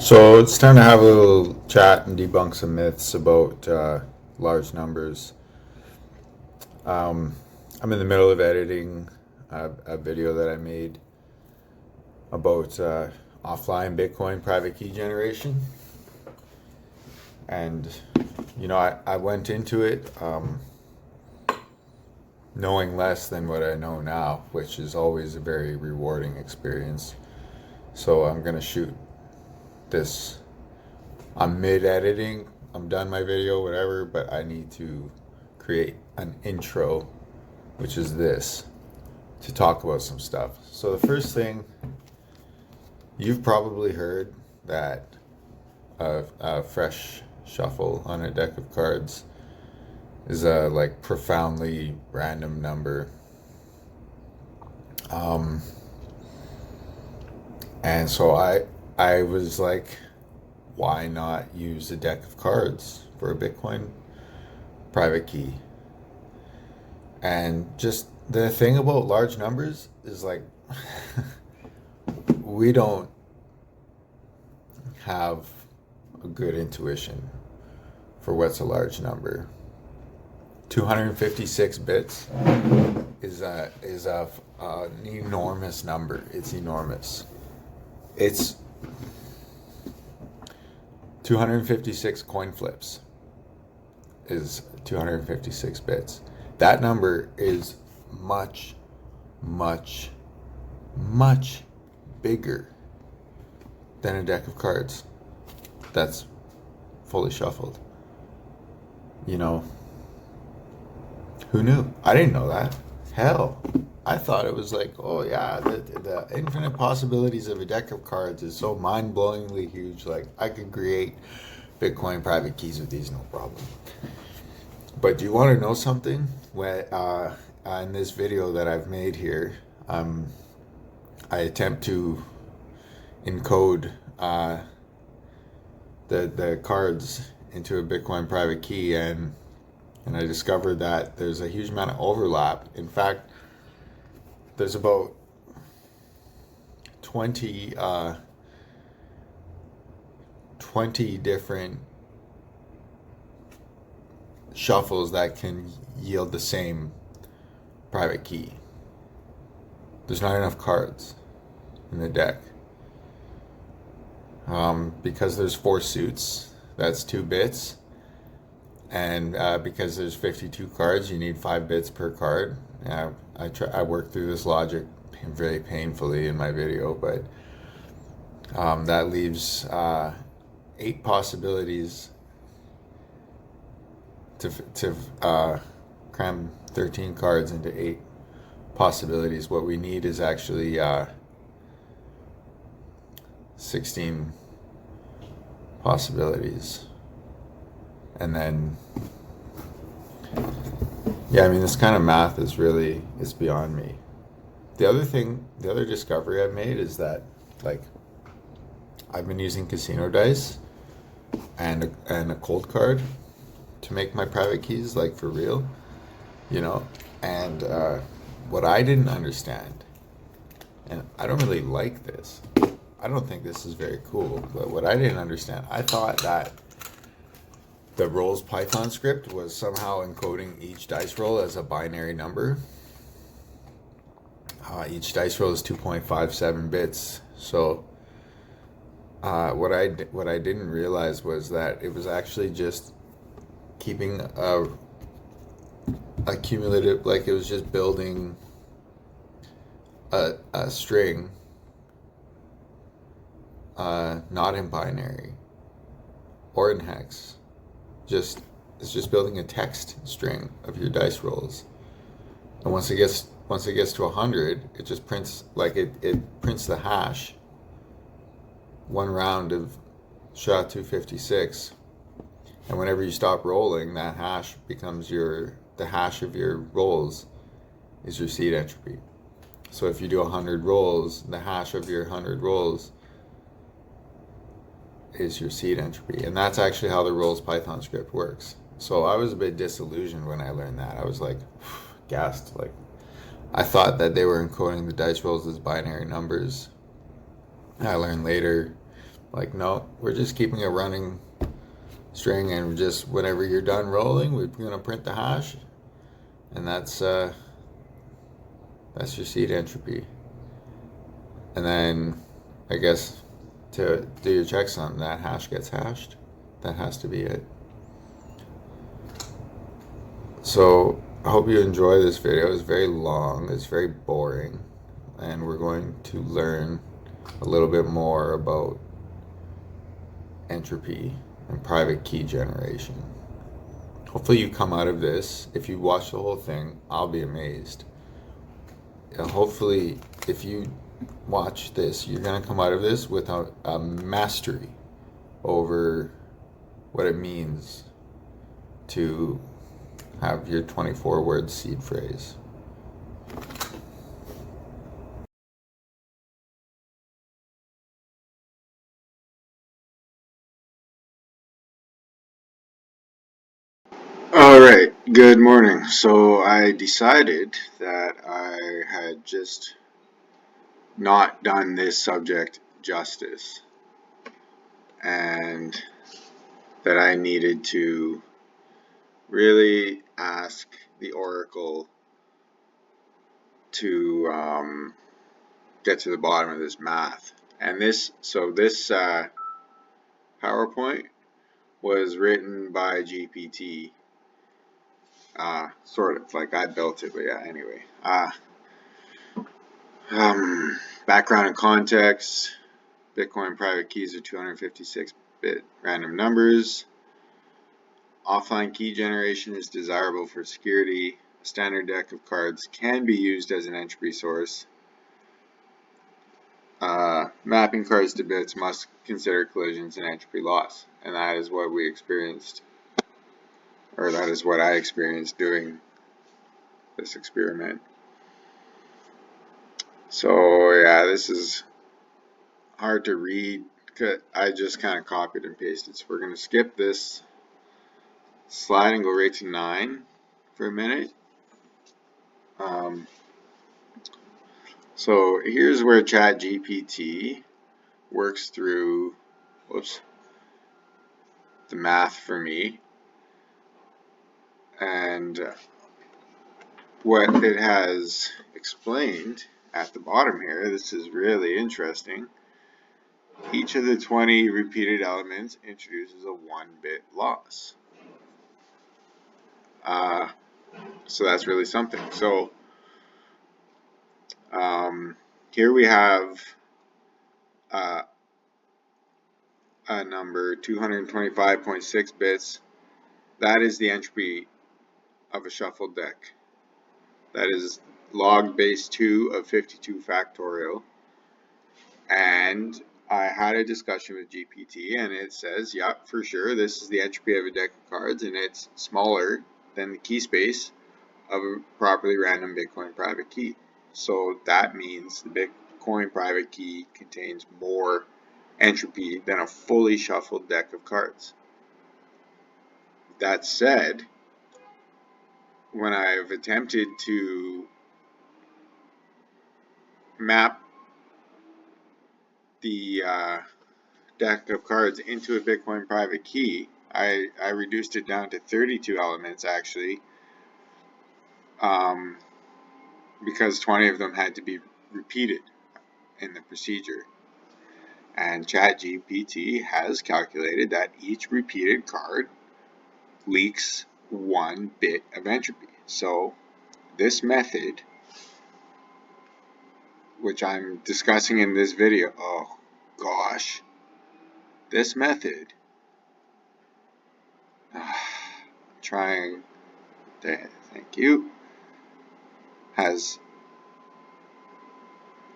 So it's time to have a little chat and debunk some myths about large numbers. Um, I'm in the middle of editing a video that I made about offline Bitcoin private key generation. And, I went into it knowing less than what I know now, which is always a very rewarding experience. So I'm going to shoot this. I'm mid editing. I'm done my video, whatever, but I need to create an intro, which is this, to talk about some stuff. So the first thing, you've probably heard that a fresh shuffle on a deck of cards is a profoundly random number. And so I was like, why not use a deck of cards for a Bitcoin private key? And just the thing about large numbers is we don't have a good intuition for what's a large number. 256 bits is an enormous number. It's enormous. It's 256 coin flips is 256 bits. That number is much, much, much bigger than a deck of cards that's fully shuffled. Who knew? I didn't know that. Hell, I thought it was like, oh yeah, the infinite possibilities of a deck of cards is so mind-blowingly huge. Like, I could create Bitcoin private keys with these, no problem. But do you want to know something? When in this video that I've made here, I attempt to encode the cards into a Bitcoin private key, and I discovered that there's a huge amount of overlap. In fact, there's about 20 different shuffles that can yield the same private key. There's not enough cards in the deck. Because there's 4 suits, that's 2 bits. And because there's 52 cards, you need 5 bits per card. I worked through this logic very painfully in my video, but that leaves 8 possibilities to cram 13 cards into 8 possibilities. What we need is actually 16 possibilities. And then, this kind of math is really, it's beyond me. The other discovery I've made is that, I've been using casino dice and a cold card to make my private keys, for real, and what I didn't understand, and I don't really like this, I don't think this is very cool, but what I didn't understand, I thought that the rolls Python script was somehow encoding each dice roll as a binary number. Each dice roll is 2.57 bits. So what I didn't realize was that it was actually just keeping a cumulative, it was just building a string, not in binary or in hex. It's just building a text string of your dice rolls, and once it gets to 100, it just prints it prints the hash. One round of SHA-256, and whenever you stop rolling, that hash becomes the hash of your rolls is your seed entropy. So if you do 100 rolls, the hash of your 100 rolls is your seed entropy, and that's actually how the rolls Python script works. So I was a bit disillusioned when I learned that. I was gassed. I thought that they were encoding the dice rolls as binary numbers. I learned later Like, no, we're just keeping a running string, and just whenever you're done rolling, we're gonna print the hash, and that's your seed entropy. And then I guess to do your checksum, that hash gets hashed. That has to be it. So I hope you enjoy this video. It's very long, it's very boring, and we're going to learn a little bit more about entropy and private key generation. Hopefully you come out of this. If you watch the whole thing, I'll be amazed. And hopefully if you watch this, you're going to come out of this with a mastery over what it means to have your 24-word seed phrase. All right, good morning. So I decided that I had just not done this subject justice, and that I needed to really ask the Oracle to get to the bottom of this math. And this PowerPoint was written by GPT, sort of, like I built it, but yeah, anyway. Background and context. Bitcoin private keys are 256-bit random numbers. Offline key generation is desirable for security. A standard deck of cards can be used as an entropy source. Mapping cards to bits must consider collisions and entropy loss. And that is what we experienced, or that is what I experienced doing this experiment. So yeah, this is hard to read because I just kind of copied and pasted. So we're going to skip this slide and go right to 9 for a minute. So here's where ChatGPT works through the math for me, and what it has explained at the bottom here, this is really interesting. Each of the 20 repeated elements introduces a 1-bit loss. So that's really something. So here we have a number 225.6 bits. That is the entropy of a shuffled deck. That is log base 2 of 52 factorial. And I had a discussion with GPT, and it says, yep, for sure, this is the entropy of a deck of cards, and it's smaller than the key space of a properly random Bitcoin private key. So that means the Bitcoin private key contains more entropy than a fully shuffled deck of cards. That said, when I've attempted to map the deck of cards into a Bitcoin private key, I reduced it down to 32 elements actually, because 20 of them had to be repeated in the procedure. And ChatGPT has calculated that each repeated card leaks 1 bit of entropy. So this method, which I'm discussing in this video, oh gosh, this method, trying, thank you, has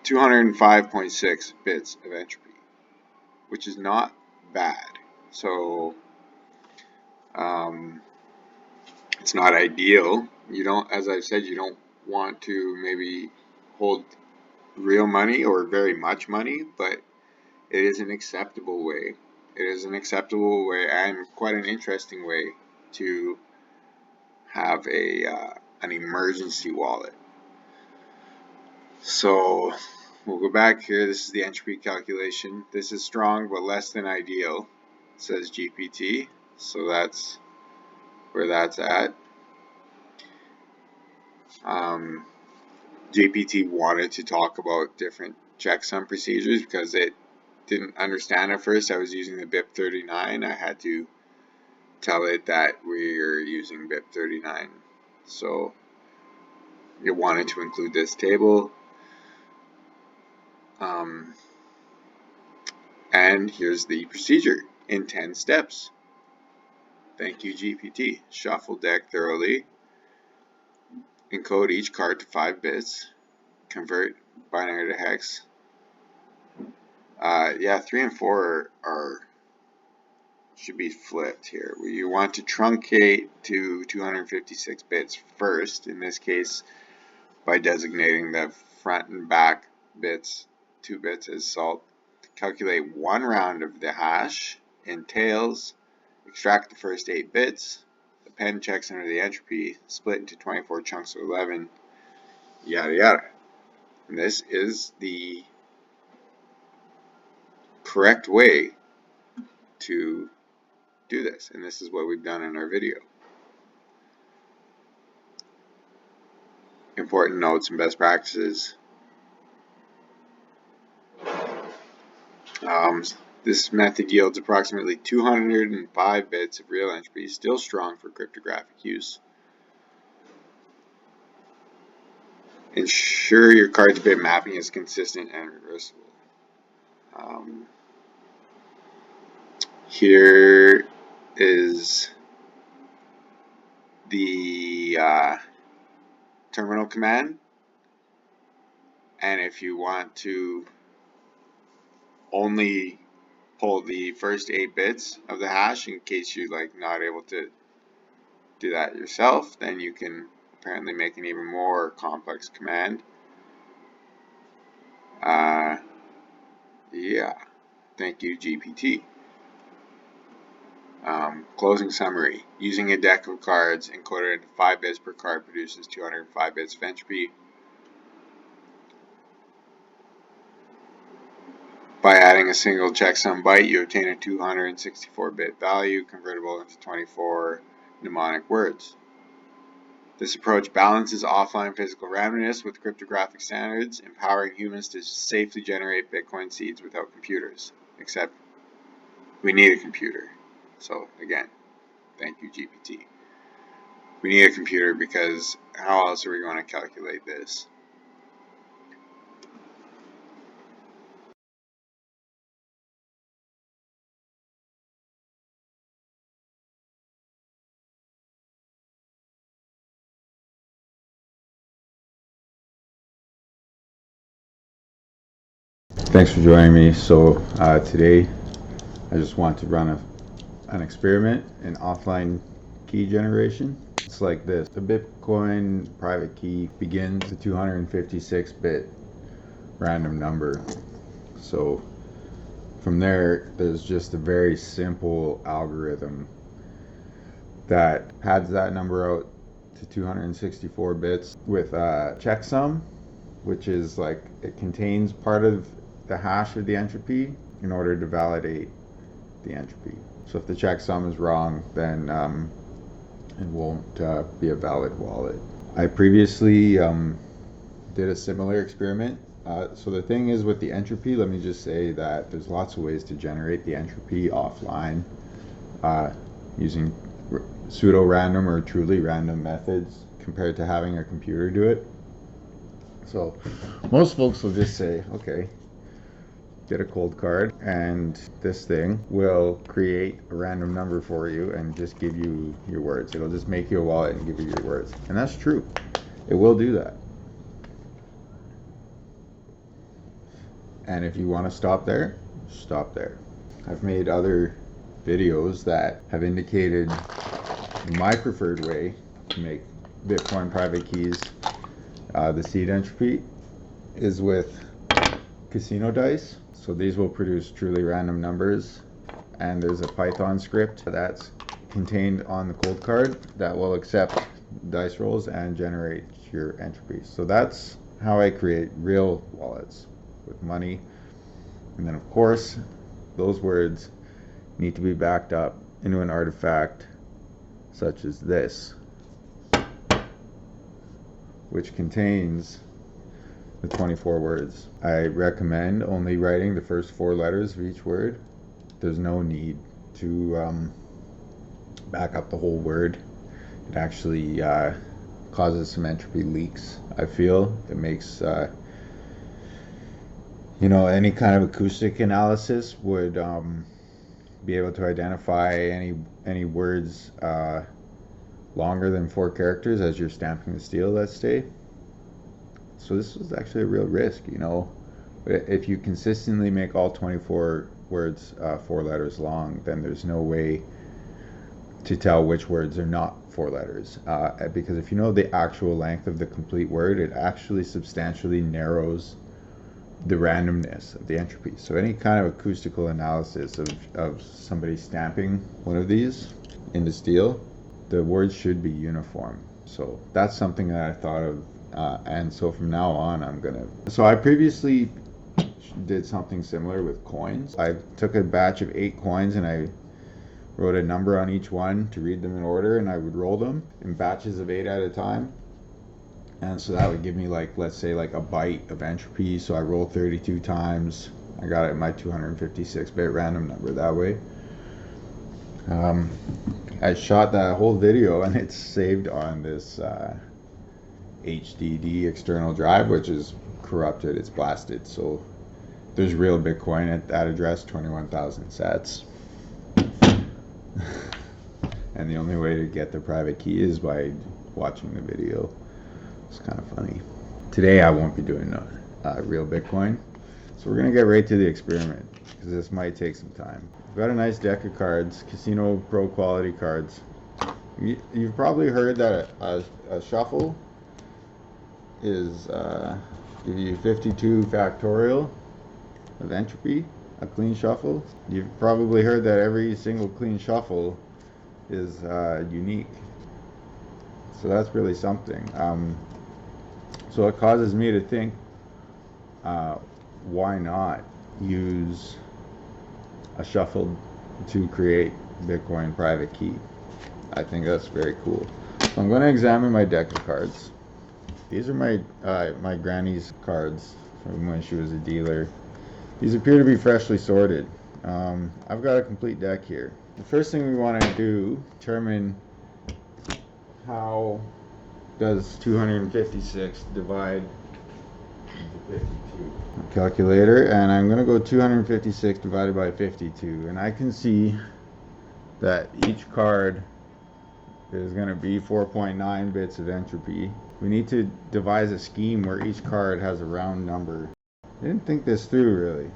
205.6 bits of entropy, which is not bad. So it's not ideal. You don't, as I've said, you don't want to maybe hold real money or very much money, but it is an acceptable way. It is an acceptable way and quite an interesting way to have an emergency wallet. So we'll go back here. This is the entropy calculation. This is strong but less than ideal, says GPT. So that's where that's at. GPT wanted to talk about different checksum procedures because it didn't understand at first. I was using the BIP39. I had to tell it that we're using BIP39. So it wanted to include this table. And here's the procedure in 10 steps. Thank you, GPT. Shuffle deck thoroughly. Encode each card to 5 bits. Convert binary to hex. Yeah, 3 and 4 should be flipped here. You want to truncate to 256 bits first, in this case by designating the front and back bits, 2 bits as salt. Calculate 1 round of the hash in tails, extract the first 8 bits, append checks under the entropy, split into 24 chunks of 11, yada yada. And this is the correct way to do this, and this is what we've done in our video. Important notes and best practices. This method yields approximately 205 bits of real entropy, still strong for cryptographic use. Ensure your card-to-bit mapping is consistent and reversible. Here is the terminal command, and if you want to only pull the first 8 bits of the hash in case you're not able to do that yourself, then you can apparently make an even more complex command. Yeah, thank you, GPT. Closing summary. Using a deck of cards encoded into 5 bits per card produces 205 bits of entropy. By adding a single checksum byte, you obtain a 264-bit value convertible into 24 mnemonic words. This approach balances offline physical randomness with cryptographic standards, empowering humans to safely generate Bitcoin seeds without computers. Except we need a computer. So again, thank you, GPT. We need a computer because how else are we going to calculate this? Thanks for joining me. So today I just want to run an experiment in offline key generation. It's like this. The Bitcoin private key begins a 256-bit random number. So from there's just a very simple algorithm that pads that number out to 264 bits with a checksum, which is it contains part of the hash of the entropy in order to validate the entropy. So if the checksum is wrong, then it won't be a valid wallet. I previously did a similar experiment. So the thing is with the entropy, let me just say that there's lots of ways to generate the entropy offline using pseudo-random or truly random methods compared to having a computer do it. So most folks will just say, okay, get a cold card and this thing will create a random number for you and just give you your words. It'll just make you a wallet and give you your words. And that's true. It will do that. And if you want to stop there, stop there. I've made other videos that have indicated my preferred way to make Bitcoin private keys the seed entropy is with casino dice. So these will produce truly random numbers, and there's a Python script that's contained on the cold card that will accept dice rolls and generate your entropy. So that's how I create real wallets. with money. And then of course, those words need to be backed up into an artifact such as this, which contains the 24 words. I recommend only writing the first 4 letters of each word. There's no need to back up the whole word. It actually causes some entropy leaks, I feel. It makes, any kind of acoustic analysis would be able to identify any words longer than 4 characters as you're stamping the steel, let's say. So this was actually a real risk, If you consistently make all 24 words 4 letters long, then there's no way to tell which words are not 4 letters. Because if you know the actual length of the complete word, it actually substantially narrows the randomness of the entropy. So any kind of acoustical analysis of somebody stamping one of these into steel, the words should be uniform. So that's something that I thought of, and so from now on so I previously did something similar with coins. I took a batch of 8 coins and I wrote a number on each one to read them in order, and I would roll them in batches of 8 at a time. And so that would give me, let's say, a byte of entropy. So I rolled 32 times. I got it my 256-bit random number that way. I shot that whole video and it's saved on this HDD external drive, which is corrupted. It's blasted. So there's real Bitcoin at that address, 21,000 sats. And the only way to get the private key is by watching the video. It's kind of funny. Today I won't be doing real Bitcoin, so we're gonna get right to the experiment because this might take some time. I've got a nice deck of cards, Casino Pro quality cards. You've probably heard that a shuffle is give you 52 factorial of entropy, a clean shuffle. You've probably heard that every single clean shuffle is unique. So that's really something. So it causes me to think, why not use a shuffle to create Bitcoin private key? I think that's very cool. So I'm going to examine my deck of cards. These are my granny's cards from when she was a dealer. These appear to be freshly sorted. I've got a complete deck here. The first thing we want to do, determine how does 256 divide into 52. Calculator, and I'm going to go 256 divided by 52, and I can see that each card is going to be 4.9 bits of entropy. We need to devise a scheme where each card has a round number. I didn't think this through really.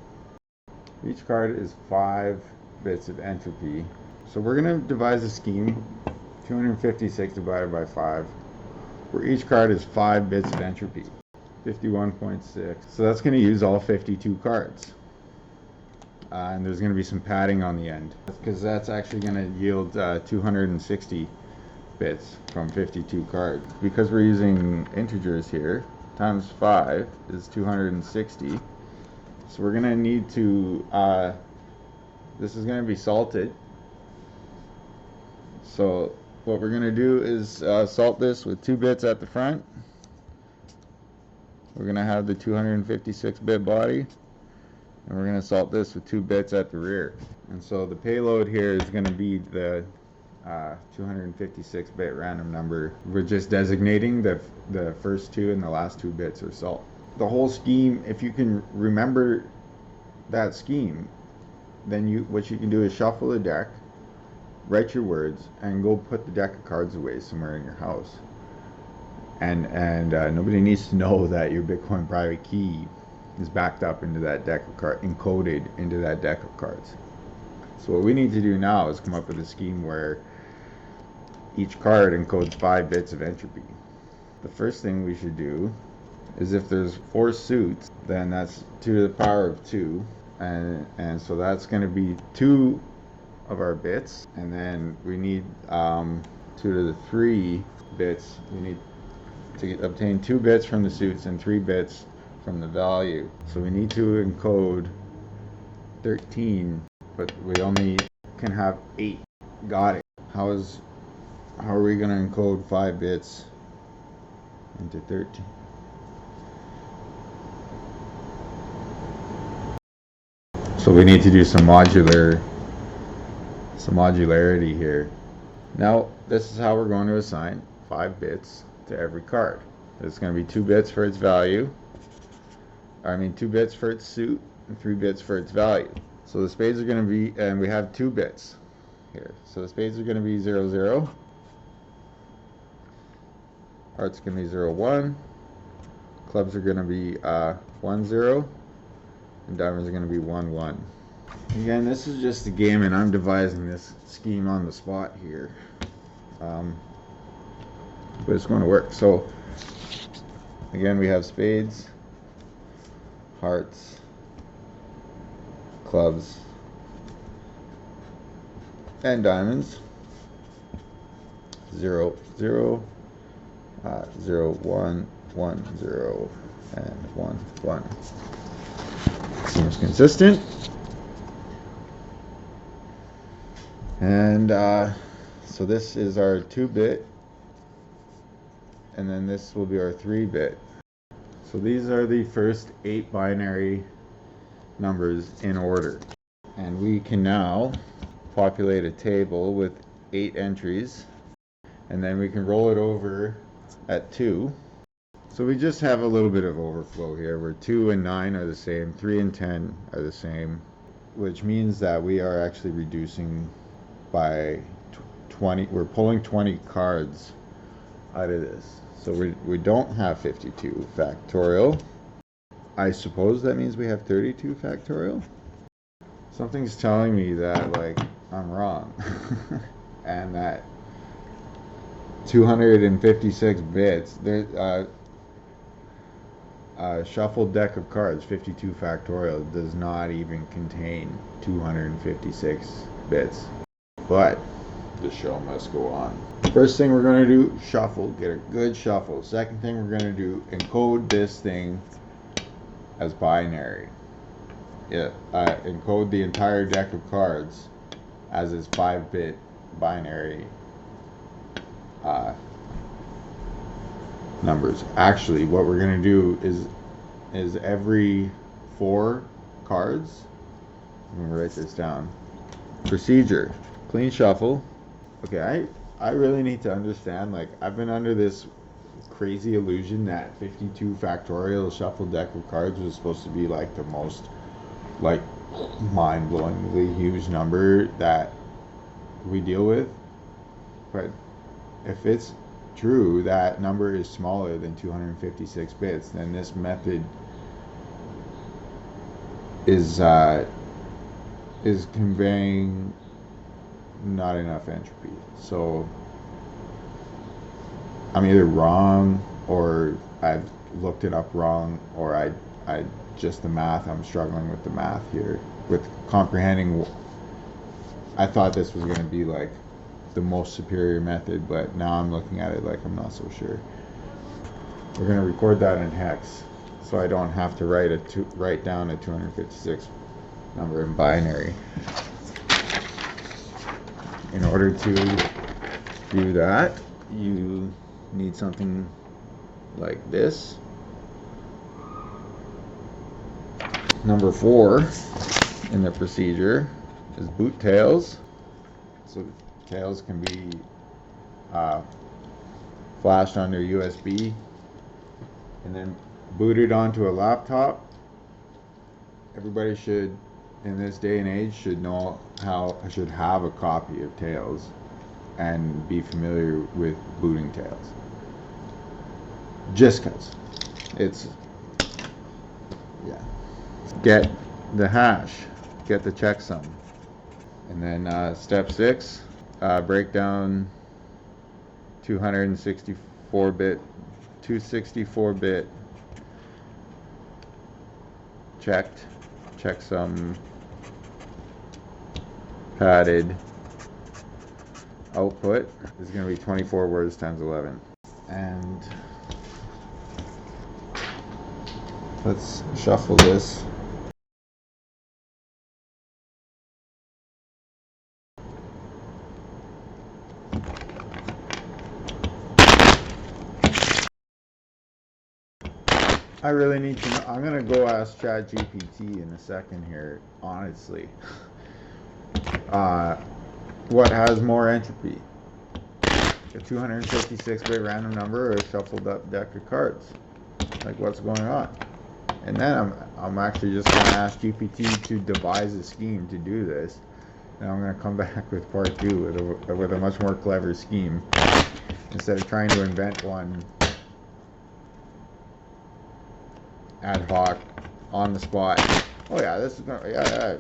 Each card is 5 bits of entropy. So we're going to devise a scheme, 256 divided by 5, where each card is 5 bits of entropy, 51.6. So that's going to use all 52 cards. And there's going to be some padding on the end, because that's actually going to yield 260 bits from 52 cards. Because we're using integers here, times 5 is 260. So we're going to need to, this is going to be salted. So what we're going to do is salt this with 2 bits at the front. We're going to have the 256-bit body, and we're going to salt this with 2 bits at the rear. And so the payload here is going to be the 256-bit random number. We're just designating the first 2 and the last 2 bits are salt. The whole scheme, if you can remember that scheme, then what you can do is shuffle the deck, write your words, and go put the deck of cards away somewhere in your house. And nobody needs to know that your Bitcoin private key is backed up into that deck of cards, encoded into that deck of cards. So what we need to do now is come up with a scheme where each card encodes 5 bits of entropy. The first thing we should do is, if there's 4 suits, then that's 2 to the power of 2, and so that's going to be 2 of our bits, and then we need 2 to the 3 bits. We need to obtain 2 bits from the suits and 3 bits from the value. So we need to encode 13, but we only can have 8. Got it. How are we gonna encode 5 bits into 13? So we need to do some modularity here. Now this is how we're going to assign 5 bits to every card. There's going to be 2 bits for its value. 2 bits for its suit and 3 bits for its value. So the spades are going to be, and we have 2 bits here. So the spades are going to be 0, 0. Hearts are going to be 0, 1. Clubs are going to be 1, 0. And diamonds are going to be 1, 1. Again, this is just a game, and I'm devising this scheme on the spot here. But it's going to work. So, again, we have spades, hearts, clubs, and diamonds. 0, 0, 0, 1, 1, 0, and 1, 1. Seems consistent. And so this is our 2-bit, and then this will be our 3-bit. So these are the first 8 binary numbers in order. And we can now populate a table with 8 entries, and then we can roll it over at 2. So we just have a little bit of overflow here, where 2 and 9 are the same, 3 and 10 are the same, which means that we are actually reducing by 20. We're pulling 20 cards out of this. So we don't have 52 factorial. I suppose that means we have 32 factorial. Something's telling me that, like, I'm wrong. And that 256 bits, there's a shuffled deck of cards, 52 factorial, does not even contain 256 bits. But the show must go on. First thing we're going to do, shuffle, get a good shuffle. Second thing we're going to do, encode this thing as binary. Encode the entire deck of cards as its 5-bit binary numbers. Actually, what we're going to do is every 4 cards, I'm going to write this down. Procedure. Clean shuffle. Okay, I really need to understand, like, I've been under this crazy illusion that 52 factorial shuffled deck of cards was supposed to be like the most, like, mind-blowingly huge number that we deal with. But if it's true that number is smaller than 256 bits, then this method is conveying not enough entropy. So I'm either wrong, or I've looked it up wrong, or I just the math, I'm struggling with the math here, with comprehending. I thought this was going to be like the most superior method, but now I'm looking at it like I'm not so sure. We're going to record that in hex, so I don't have to write down a 256 number in binary. In order to do that, you need something like this. Number 4 in the procedure is boot tails. So tails can be flashed onto USB and then booted onto a laptop. Everybody should, in this day and age, should know how I should have a copy of Tails and be familiar with booting Tails. Just cause it's, yeah. Get the hash, get the checksum, and then step 6, break down 264-bit checked checksum padded output is going to be 24 words times 11. And Let's shuffle this. I really need to know. I'm gonna go ask ChatGPT in a second here, honestly. What has more entropy? A 256-bit random number or a shuffled up deck of cards? Like, what's going on? And then I'm actually just gonna ask GPT to devise a scheme to do this. And I'm gonna come back with part 2 with a much more clever scheme instead of trying to invent one ad hoc on the spot. Oh yeah, this is gonna, yeah,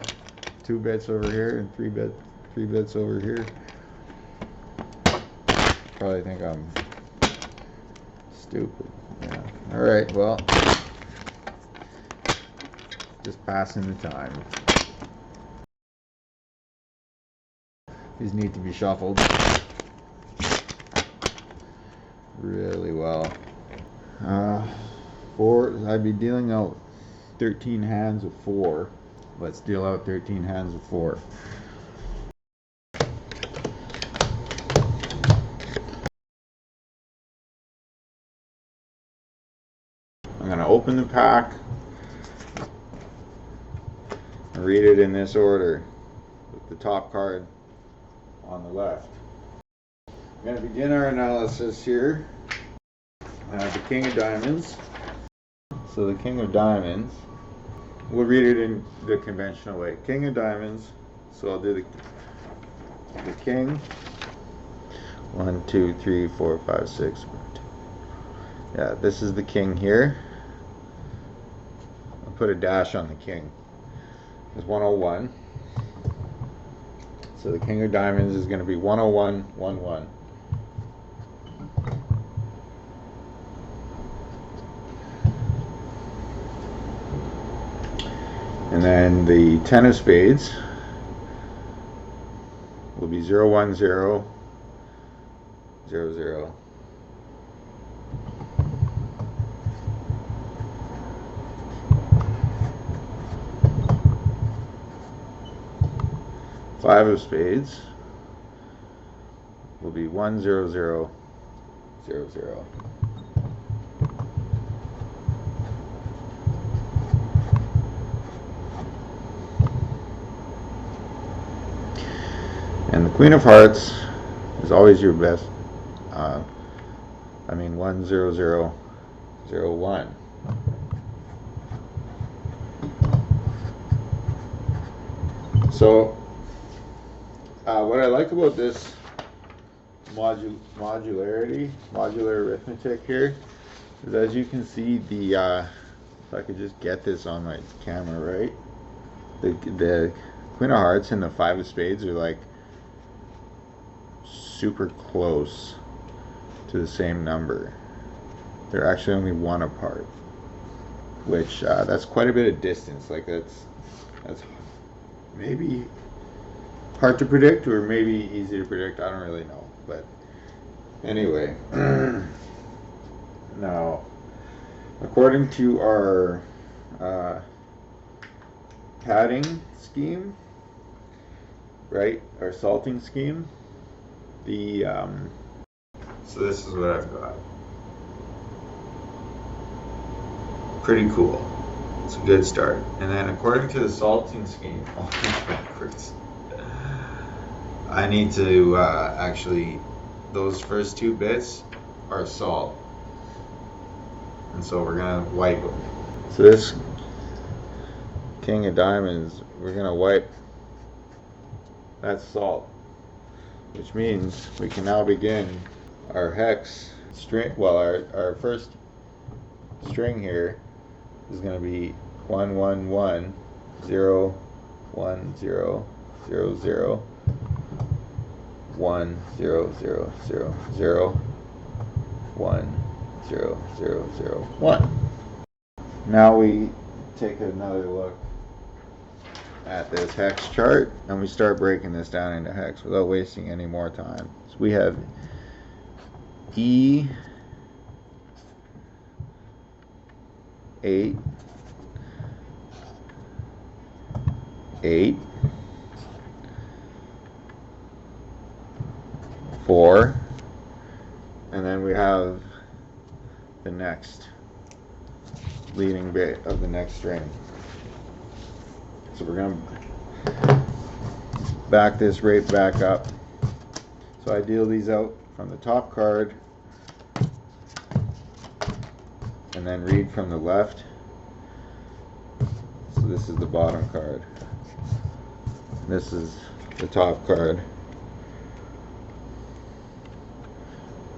2 bits over here and 3 bits over here. Probably think I'm stupid. Yeah. All right. Well, just passing the time. These need to be shuffled really well. I'd be dealing out 13 hands of 4. Let's deal out 13 hands of 4. I'm going to open the pack and read it in this order, with the top card on the left. I'm going to begin our analysis here. The King of Diamonds. So the King of Diamonds, we'll read it in the conventional way. King of Diamonds, so I'll do the King. 1, 2, 3, 4, 5, 6. Yeah, this is the King here. I'll put a dash on the King. It's 101. So the King of Diamonds is going to be 101, 1, 1. And then the Ten of Spades will be 0, 1, 0, 0, 0. Five of Spades will be 1, 0, 0, 0, 0. And the Queen of Hearts is always your best. 1, 0, 0, 0, 1. So, what I like about this modular arithmetic here is, as you can see, if I could just get this on my camera right, the Queen of Hearts and the Five of Spades are like super close to the same number. They're actually only 1 apart, which that's quite a bit of distance. Like that's maybe hard to predict, or maybe easy to predict. I don't really know, but anyway. Now, according to our padding scheme, right, our salting scheme, so this is what I've got. Pretty cool. It's a good start. And then according to the salting scheme, backwards, I need to actually, those first 2 bits are salt. And so we're going to wipe them. So this King of Diamonds, we're going to wipe that salt, which means we can now begin our hex string. Well, our first string here is going to be 1, 1, 1, 0, 1, 0, 0, 0, 1, 0, 0, 0, 0, 1, 0, 0, 0, 1. Now we take another look at this hex chart and we start breaking this down into hex without wasting any more time. So we have E8 8, 4, and then we have the next leading bit of the next string. So we're going to back this right back up. So I deal these out from the top card and then read from the left. So this is the bottom card. This is the top card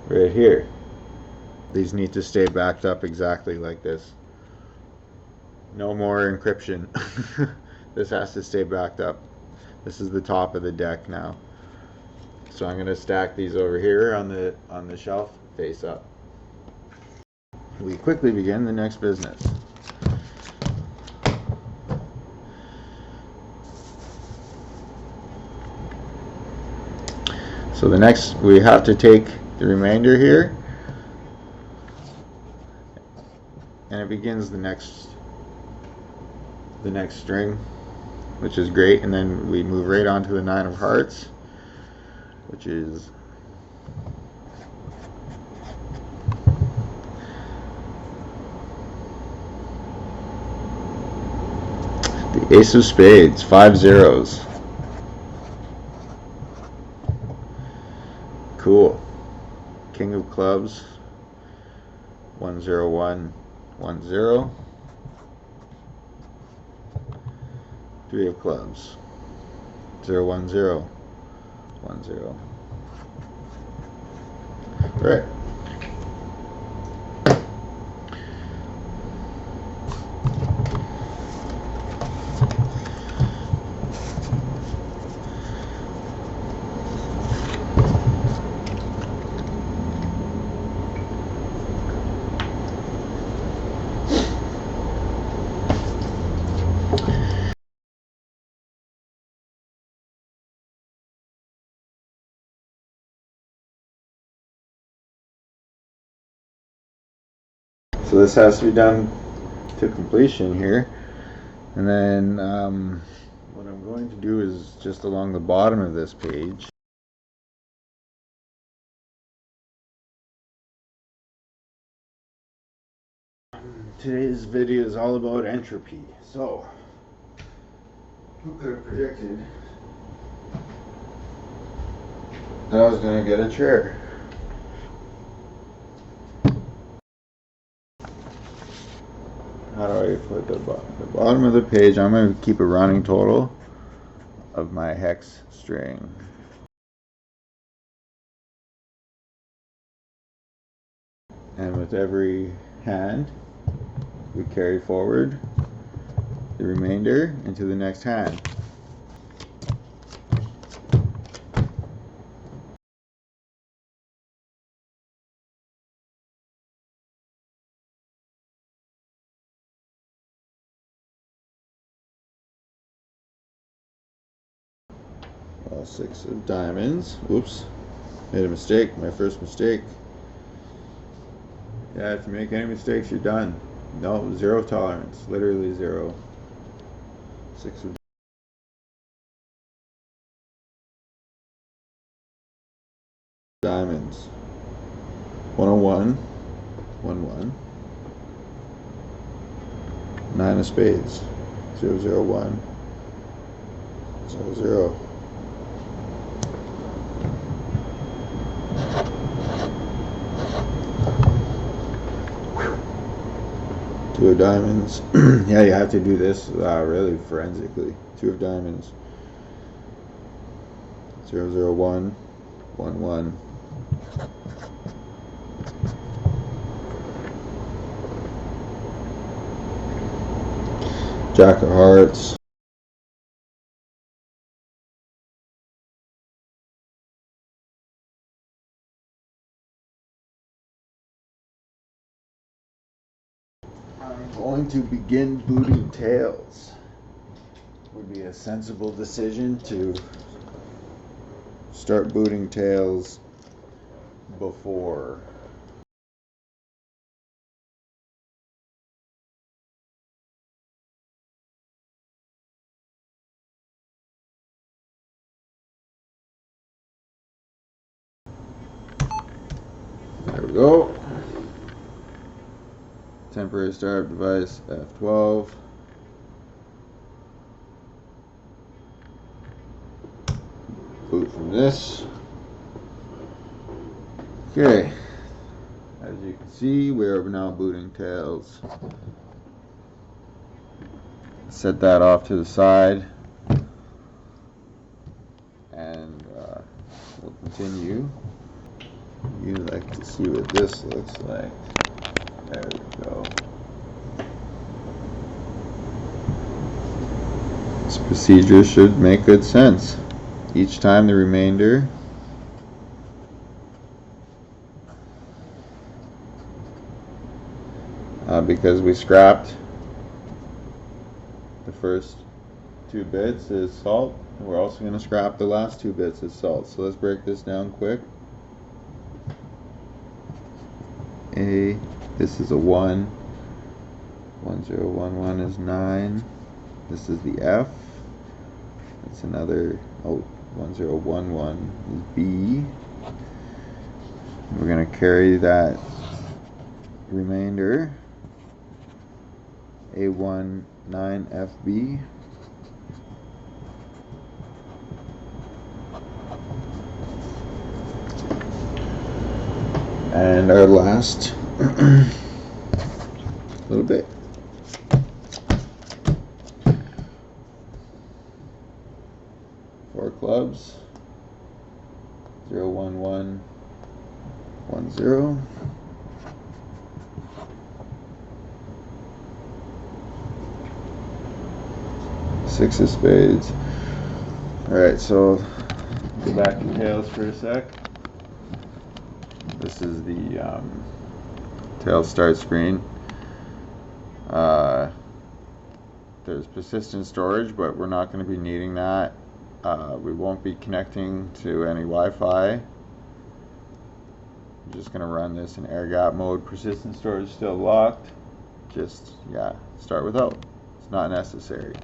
right here. These need to stay backed up exactly like this. No more encryption. This has to stay backed up. This is the top of the deck now. So I'm going to stack these over here on the shelf face up. We quickly begin the next business. So the next, we have to take the remainder here, and it begins the next string, which is great. And then we move right on to the 9 of hearts, which is the Ace of Spades, 5 zeros. Cool. King of Clubs, 10110. 3 of Clubs, 01010. Right. So this has to be done to completion here. And then what I'm going to do is just along the bottom of this page, today's video is all about entropy. So who could have predicted that I was going to get a chair? How do I put the bottom of the page? I'm going to keep a running total of my hex string. And with every hand, we carry forward the remainder into the next hand. All 6 of diamonds. Oops, made a mistake, my first mistake. Yeah, if you make any mistakes, you're done. No, 0 tolerance, literally 0. 6 of diamonds. 101, 1-1. 9 of spades. 0-0-1. 0-0. Two of diamonds. Yeah, you have to do this really forensically. 2 of diamonds. 0-0-1. 1-1. Jack of hearts. I'm going to begin booting tails. Would be a sensible decision to start booting tails before go. Temporary startup device F12. Boot from this. Okay. As you can see, we are now booting Tails. Set that off to the side. And we'll continue. You'd like to see what this looks like. There we go. This procedure should make good sense. Each time the remainder because we scrapped the first 2 bits as salt, we're also going to scrap the last 2 bits as salt. So let's break this down quick. This is a 1. 1011 is 9. This is the F. That's another 1011 is B. We're going to carry that remainder A1 9FB. And our last little bit. Four clubs. 01110. 6 of spades. Alright, so go back to tails for a sec. This is the tail start screen. There's persistent storage, but we're not going to be needing that. We won't be connecting to any Wi-Fi. I'm just going to run this in air gap mode. Persistent storage still locked. Just, yeah, start without. It's not necessary.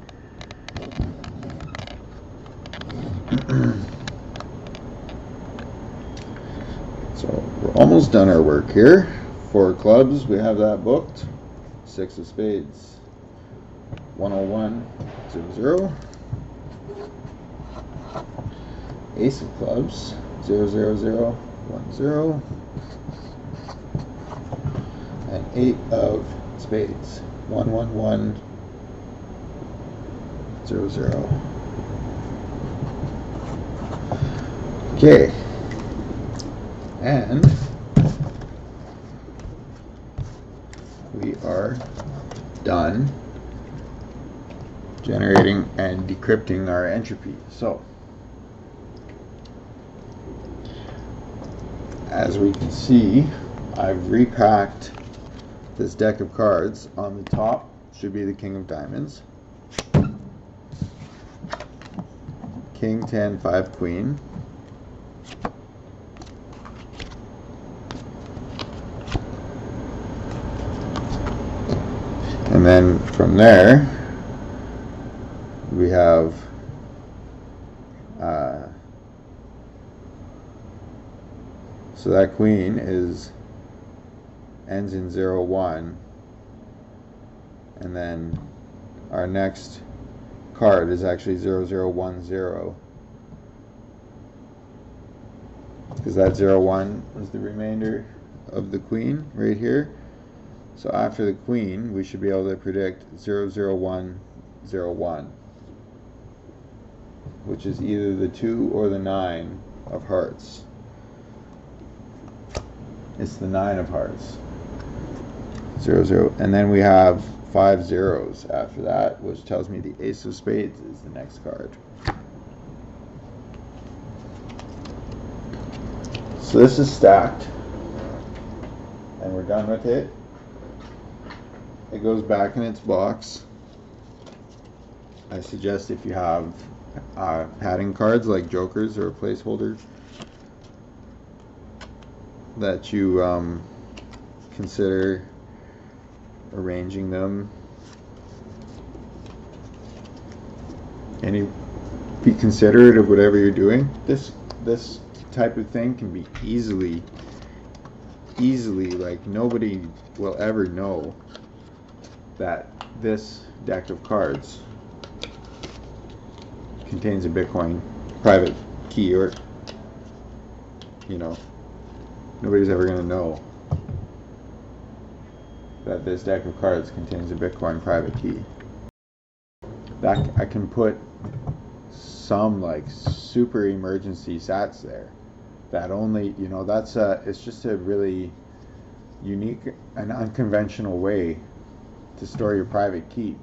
So we're almost done our work here. 4 clubs, we have that booked. 6 of spades. 10100. Ace of clubs. 00010. And 8 of spades. 11100. Okay. And we are done generating and decrypting our entropy. So, as we can see, I've repacked this deck of cards. On the top should be the King of Diamonds. King, 10, 5, Queen. And then from there, we have so that queen ends in 01, and then our next card is actually 0010, because that 01 is the remainder of the queen right here. So after the queen, we should be able to predict 00101, which is either the 2 or the 9 of hearts. It's the 9 of hearts. 00. And then we have 5 zeros after that, which tells me the Ace of Spades is the next card. So this is stacked, and we're done with it. It goes back in its box. I suggest if you have padding cards like jokers or a placeholder, that you consider arranging them. And be considerate of whatever you're doing. This type of thing can be easily easily, like, nobody will ever know that this deck of cards contains a Bitcoin private key, or, you know, nobody's ever going to know that this deck of cards contains a Bitcoin private key. That I can put some like super emergency sats there that only, you know, that's it's just a really unique and unconventional way to store your private key.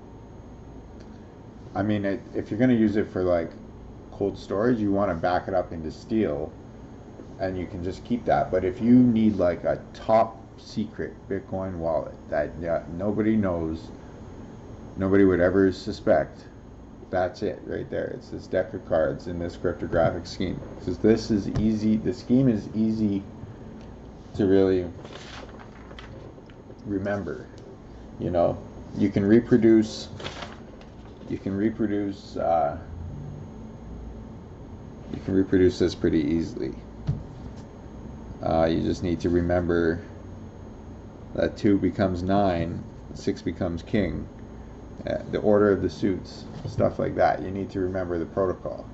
I mean, if you're going to use it for like cold storage, you want to back it up into steel, and you can just keep that. But if you need like a top secret Bitcoin wallet that nobody knows, nobody would ever suspect, that's it right there. It's this deck of cards in this cryptographic scheme. Because this is easy, the scheme is easy to really remember. You know, you can reproduce this pretty easily. You just need to remember that 2 becomes 9, 6 becomes king, the order of the suits, stuff like that. You need to remember the protocol.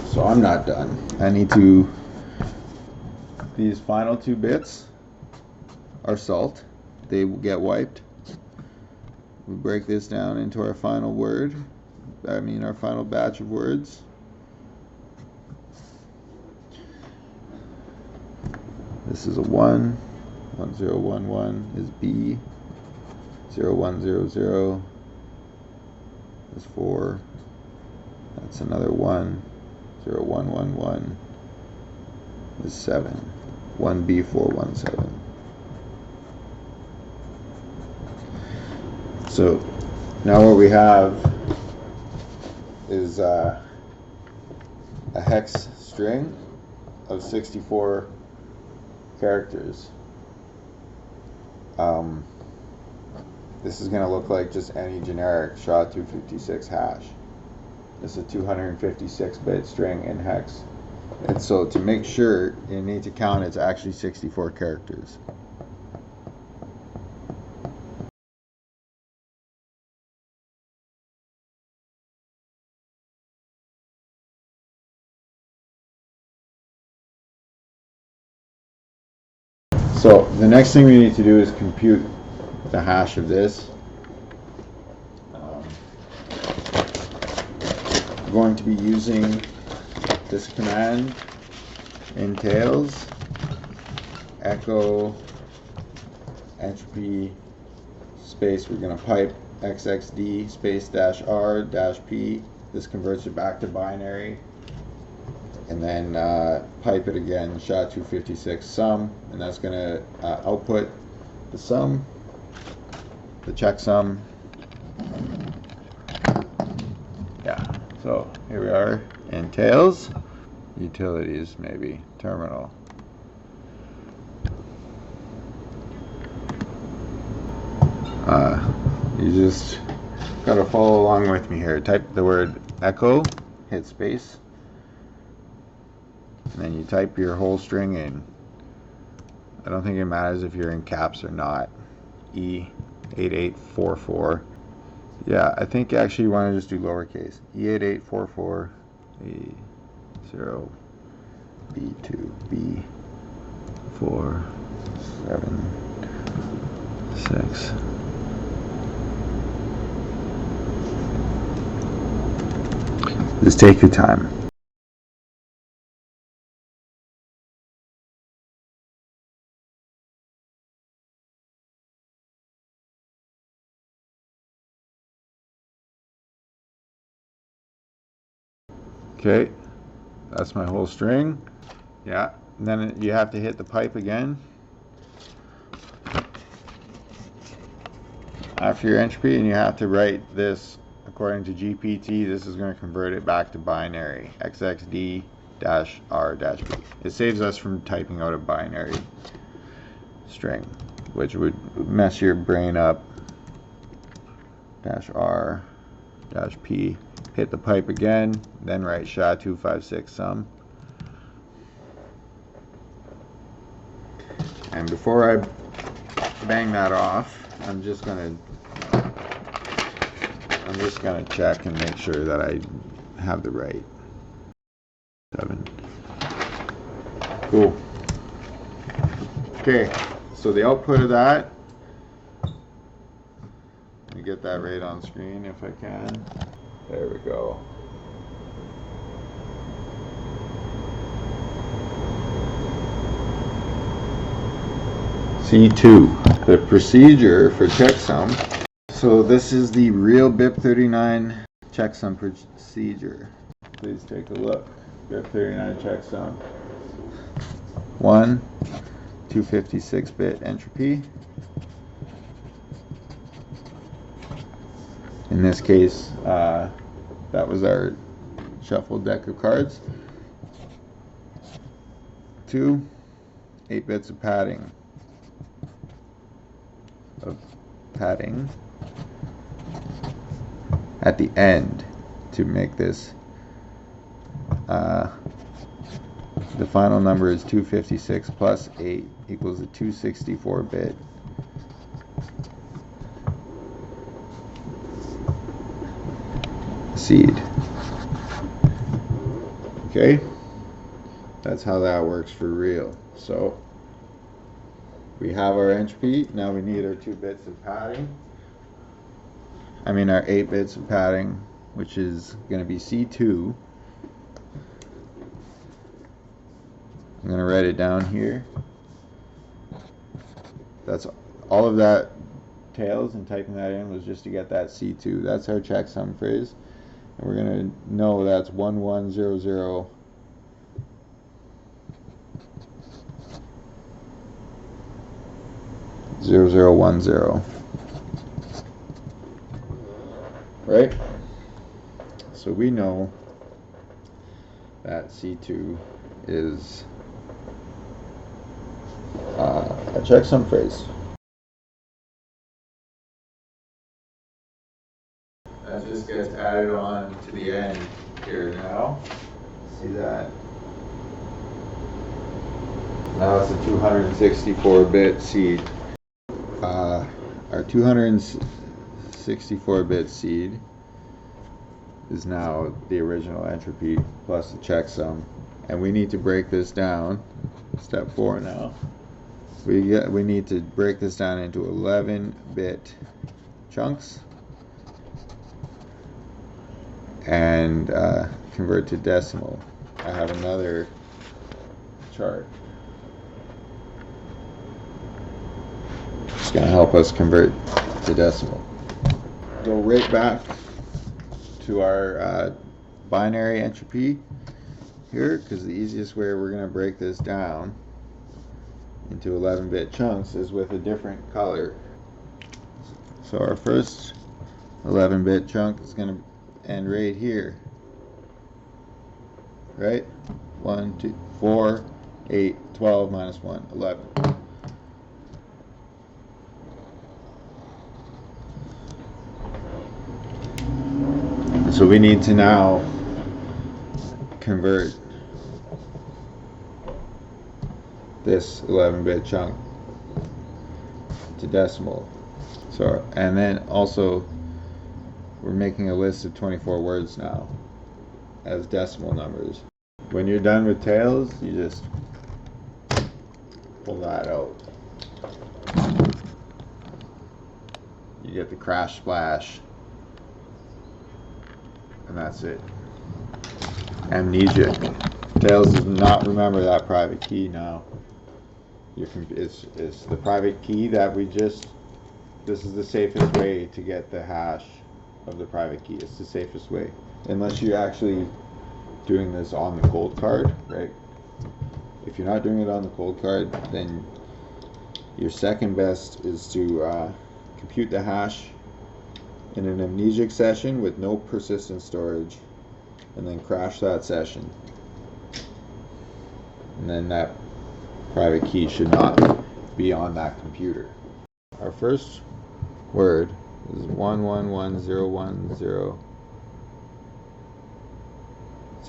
So I'm not done. I need to, these final 2 bits are salt. They get wiped. We break this down into our final word. Our final batch of words. This is a 1. 1011 is B. 0100 is 4. That's another 1. 0111 is 7. 1B417. So now what we have is a hex string of 64 characters. This is going to look like just any generic SHA-256 hash. This is a 256-bit string in hex. And so to make sure, you need to count it's actually 64 characters. So the next thing we need to do is compute the hash of this. I'm going to be using this command, entails echo entropy space. We're going to pipe xxd space -r -p. This converts it back to binary. And then pipe it again, SHA-256 sum, and that's going to output the sum, the checksum. Yeah, so here we are, entails, utilities maybe, terminal. You just got to follow along with me here. Type the word echo, hit space. And then you type your whole string in. I don't think it matters if you're in caps or not. E8844. Yeah, I think actually you want to just do lowercase. E8844 A0 B2 B4 7 6. Just take your time. Okay, that's my whole string. Yeah, and then you have to hit the pipe again after your entropy, and you have to write this according to GPT. This is going to convert it back to binary, xxd -r -p. It saves us from typing out a binary string, which would mess your brain up. -r dash P, hit the pipe again, then write SHA-256 sum. And before I bang that off, I'm just gonna check and make sure that I have the right 7. Cool. Okay, so the output of that, let me get that right on screen if I can. There we go. C2, the procedure for checksum. So this is the real BIP39 checksum procedure. Please take a look. BIP39 checksum. 1 256-bit entropy. In this case, that was our shuffled deck of cards. 2 8 bits of padding. At the end to make this the final number is 256 plus 8 equals a 264-bit seed. Okay, that's how that works for real. So we have our entropy. Now we need our 2 bits of padding. I mean our 8 bits of padding, which is going to be C2. I'm going to write it down here. That's all of that tails, and typing that in was just to get that C2. That's our checksum phrase. And we're going to know that's 1100 0010. Right? So we know that C2 is a checksum phrase. That just gets added on to the end here now. See that? Now it's a 264-bit seed. Our 264-bit seed is now the original entropy plus the checksum, and we need to break this down. Step 4 now. We need to break this down into 11-bit chunks and convert to decimal. I have another chart. It's going to help us convert to decimal. Go right back to our binary entropy here, because the easiest way we're going to break this down into 11-bit chunks is with a different color. So our first 11-bit chunk is going to end right here, right? 1 2 4 8 12 minus 1 11. So we need to now convert this 11-bit chunk to decimal. So, and then also we're making a list of 24 words now as decimal numbers. When you're done with tails, you just pull that out. You get the crash splash, and that's it. Amnesia. Tails does not remember that private key now. It's the private key that this is the safest way to get the hash of the private key. It's the safest way. Unless you're actually doing this on the cold card, right? If you're not doing it on the cold card, then your second best is to compute the hash in an amnesic session with no persistent storage, and then crash that session. And then that private key should not be on that computer. Our first word is 111010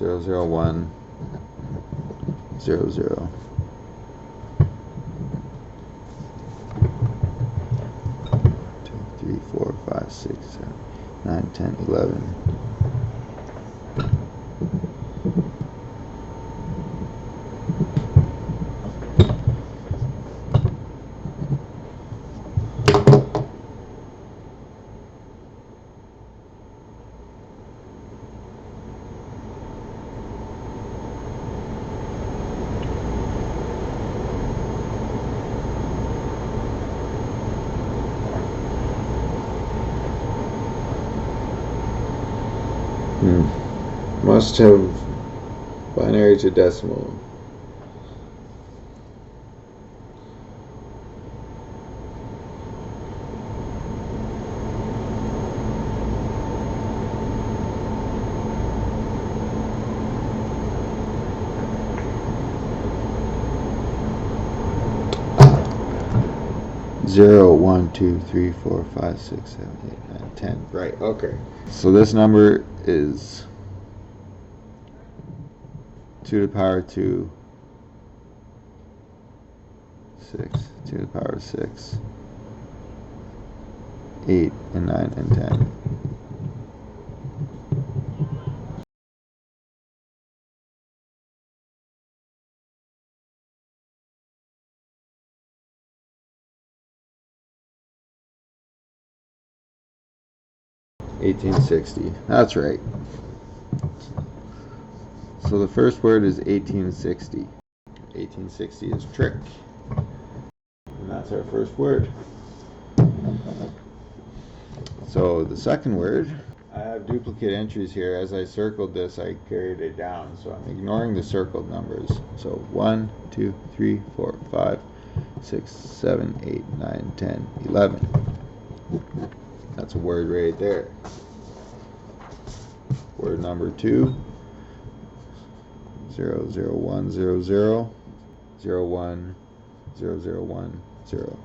001 00. 2, 3, 4, 5, 6, 7, 9, 10, 11. Must have binary to decimal. Zero, 1, 2, 3, 4, 5, 6, 7, 8, 9, 10. Right, okay. So this number is 2 to the power 2, 6, 2 to the power 6, 8, and 9, and 10. $18.60. That's right. So the first word is 1860. 1860 is trick. And that's our first word. So the second word, I have duplicate entries here. As I circled this, I carried it down. So I'm ignoring the circled numbers. So 1, 2, 3, 4, 5, 6, 7, 8, 9, 10, 11. That's a word right there. Word number 2, 0, 0, 1, 0, 0, 0, 1, 0, 0, 1, 0.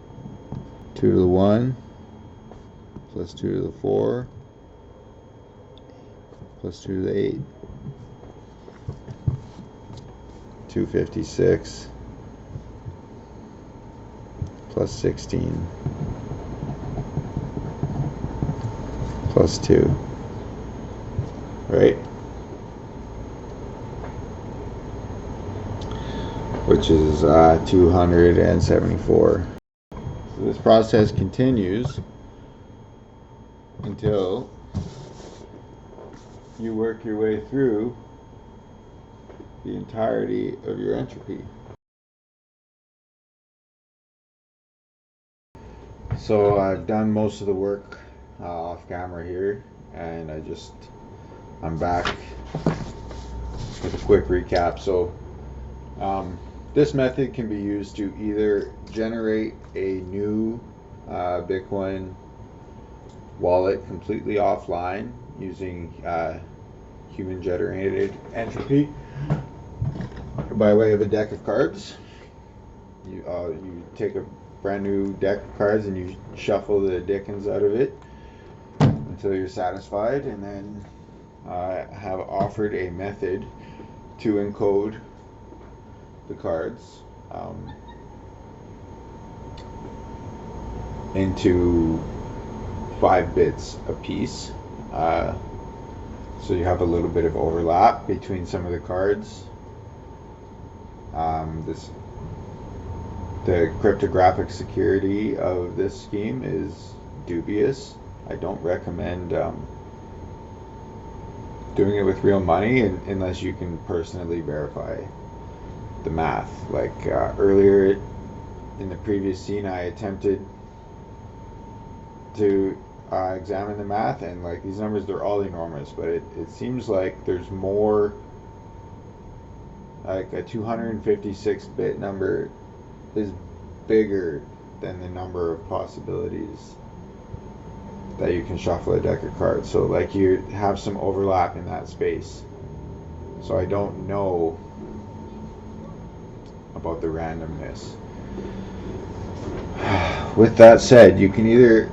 2 to the 1, plus 2 to the 4, plus 2 to the 8. 256, plus 16, plus 2. Right? Which is 274. So this process continues until you work your way through the entirety of your entropy. So I've done most of the work off camera here, and I'm back with a quick recap. So this method can be used to either generate a new Bitcoin wallet completely offline using human generated entropy by way of a deck of cards. You take a brand new deck of cards and you shuffle the dickens out of it until you're satisfied, and then have offered a method to encode the cards into 5 bits a piece. So you have a little bit of overlap between some of the cards. The cryptographic security of this scheme is dubious. I don't recommend doing it with real money unless you can personally verify the math. Like earlier in the previous scene, I attempted to examine the math, and like these numbers, they're all enormous, but it seems like there's more, like a 256-bit number is bigger than the number of possibilities that you can shuffle a deck of cards. So like you have some overlap in that space. So I don't know about the randomness. With that said, you can either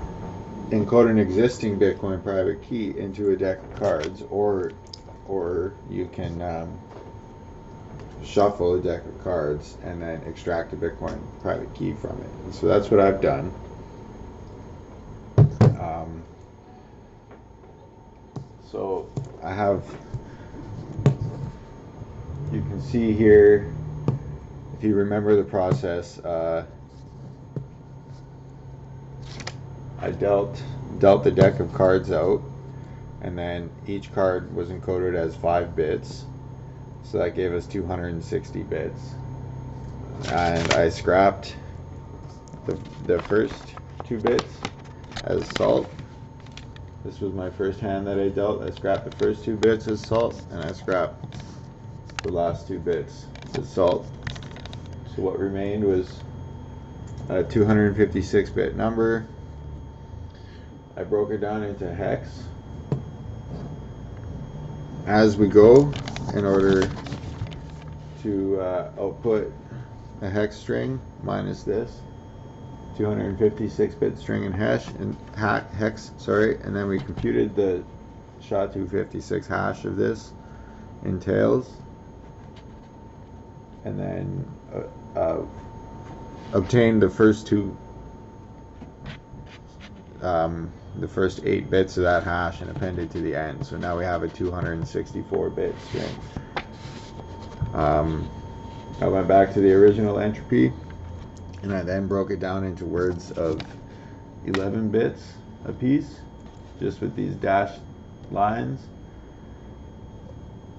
encode an existing Bitcoin private key into a deck of cards, or or you can shuffle a deck of cards and then extract a Bitcoin private key from it. And so that's what I've done. So I have, you can see here, if you remember the process, I dealt the deck of cards out, and then each card was encoded as 5 bits, so that gave us 260 bits. And I scrapped the first 2 bits as salt. This was my first hand that I dealt. I scrapped the first 2 bits as salt, and I scrapped the last 2 bits as salt. So what remained was a 256-bit number. I broke it down into hex as we go in order to output a hex string minus this 256-bit string in hex, and then we computed the SHA-256 hash of this in tails, and then obtained the first 8 bits of that hash and appended to the end. So now we have a 264-bit string. I went back to the original entropy, and I then broke it down into words of 11 bits a piece, just with these dashed lines.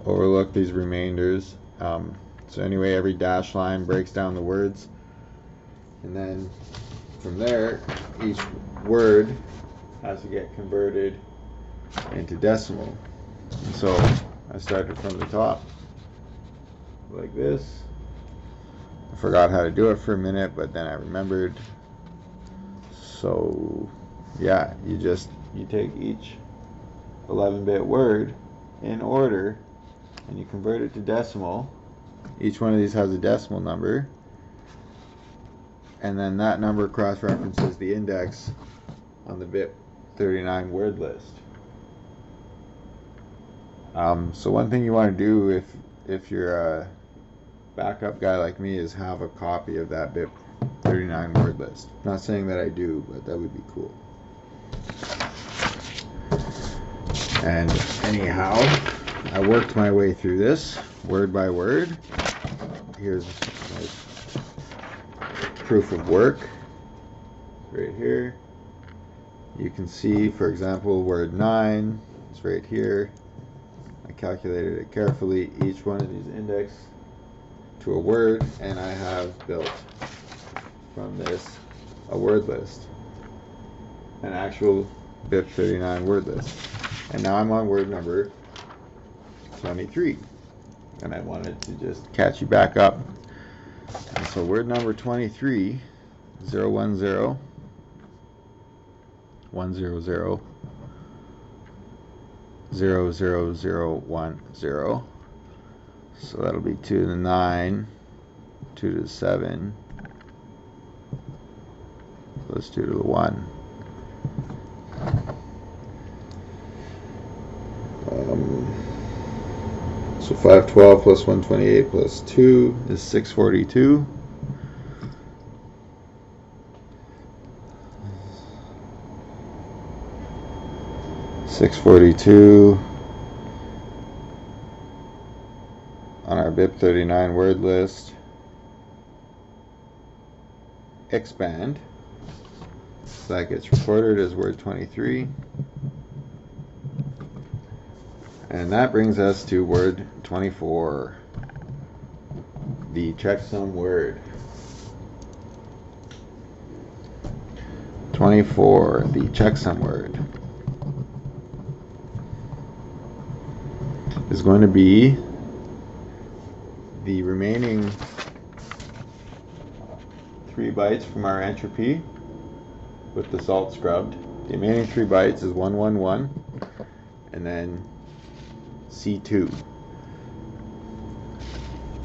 Overlook these remainders. So anyway, every dash line breaks down the words, and then from there, each word has to get converted into decimal. And so I started from the top like this. I forgot how to do it for a minute, but then I remembered. So yeah, you take each 11-bit word in order and you convert it to decimal. Each one of these has a decimal number, and then that number cross-references the index on the bit 39 word list. So one thing you want to do if you're a backup guy like me is have a copy of that bit 39 word list. Not saying that I do, but that would be cool. And anyhow, I worked my way through this word by word. Here's my proof of work right here. You can see, for example, word 9 is right here. I calculated it carefully, each one of these index to a word, and I have built from this a word list, an actual bit 39 word list. And now I'm on word number 23, and I wanted to just catch you back up. And so word number 23, 010 100 00010. So that'll be 2 to the 9, 2 to the 7, plus 2 to the 1. So 512 plus 128 plus 2 is 642. On our BIP39 word list. Expand. So that gets recorded as word 23. And that brings us to word 24, the checksum word. 24, the checksum word, is going to be the remaining 3 bytes from our entropy with the salt scrubbed. The remaining 3 bytes is 111, and then C2.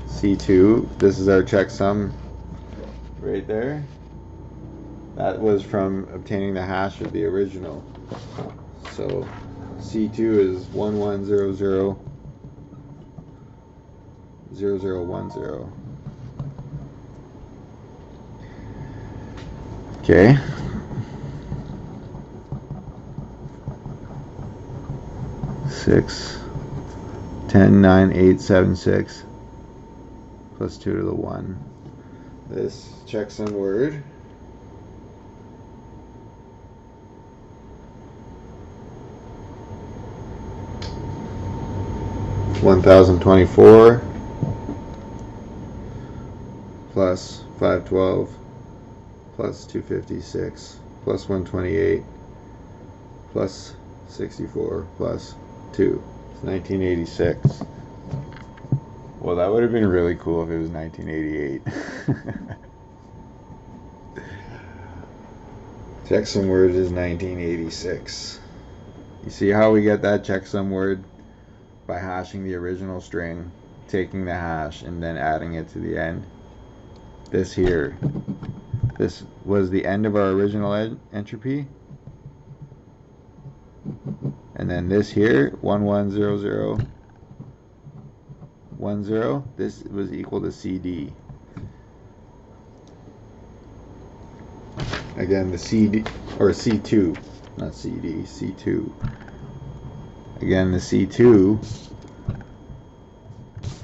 C2, this is our checksum right there. That was from obtaining the hash of the original. So C2 is 1100 0010. Okay. Six, 10, 9, 8, 7, 6 plus 2 to the 1. This checksum word $1,024 plus 512 plus 256 plus 128 plus 64 plus 2. It's 1986. Well, that would have been really cool if it was 1988. Checksum word is 1986. You see how we get that checksum word? By hashing the original string, taking the hash, and then adding it to the end. This here, this was the end of our original entropy. And then this here, 110010, this was equal to CD. Again, the CD, or C2, not CD, C2. Again, the C2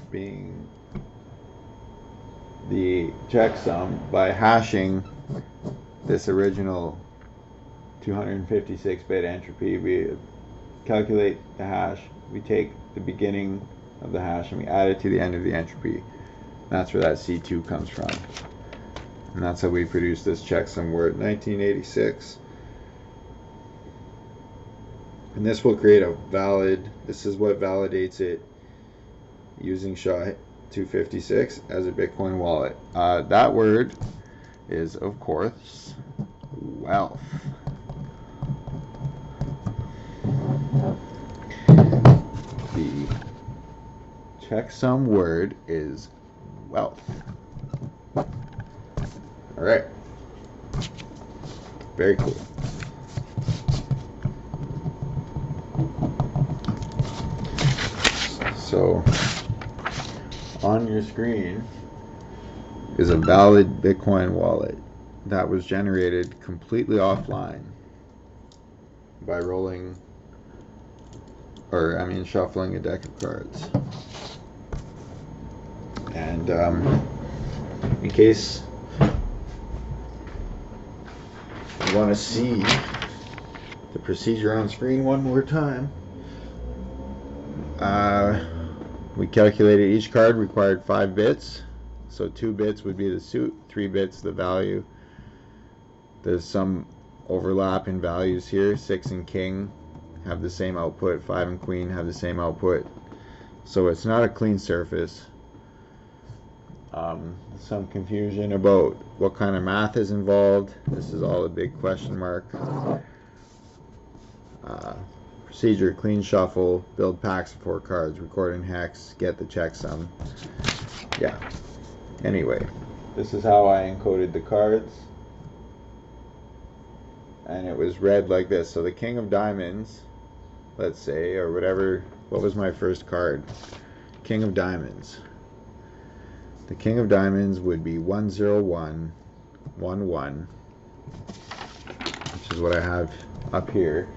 being the checksum by hashing this original 256-bit entropy. We calculate the hash, we take the beginning of the hash and we add it to the end of the entropy. That's where that C2 comes from. And that's how we produce this checksum word, 1986. And this will create a valid, this is what validates it using SHA-256 as a Bitcoin wallet. That word is, of course, wealth. The checksum word is wealth. All right. Very cool. So, on your screen is a valid Bitcoin wallet that was generated completely offline by shuffling a deck of cards. And in case you want to see the procedure on screen one more time, we calculated each card required 5 bits. So 2 bits would be the suit, 3 bits the value. There's some overlap in values here. 6 and king have the same output, 5 and queen have the same output. So it's not a clean surface. Some confusion about what kind of math is involved. This is all a big question mark. Procedure: clean shuffle, build packs of 4 cards, record in hex, get the checksum. Yeah. Anyway, this is how I encoded the cards. And it was read like this. So the king of diamonds, let's say, or whatever, what was my first card? King of diamonds. The king of diamonds would be 10111, which is what I have up here.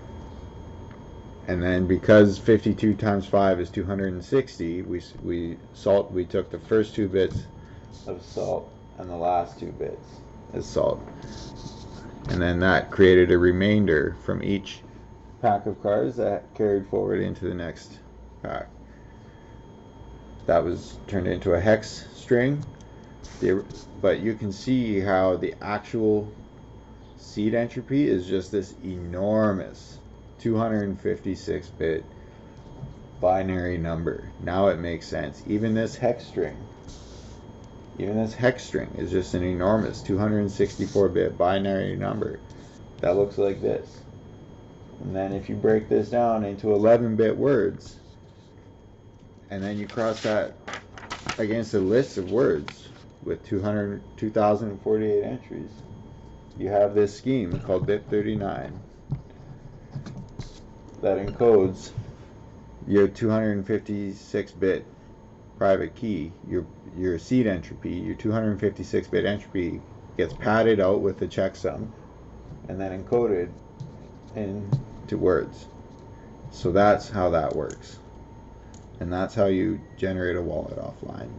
And then because 52 times 5 is 260, we took the first 2 bits of salt and the last 2 bits as salt. And then that created a remainder from each pack of cards that carried forward into the next pack. That was turned into a hex string. But you can see how the actual seed entropy is just this enormous 256-bit binary number. Now it makes sense. Even this hex string is just an enormous 264-bit binary number that looks like this. And then if you break this down into 11-bit words, and then you cross that against a list of words with 2,048 entries, you have this scheme called bit39 that encodes your 256-bit private key, your seed entropy, your 256-bit entropy, gets padded out with the checksum and then encoded into words. So that's how that works. And that's how you generate a wallet offline.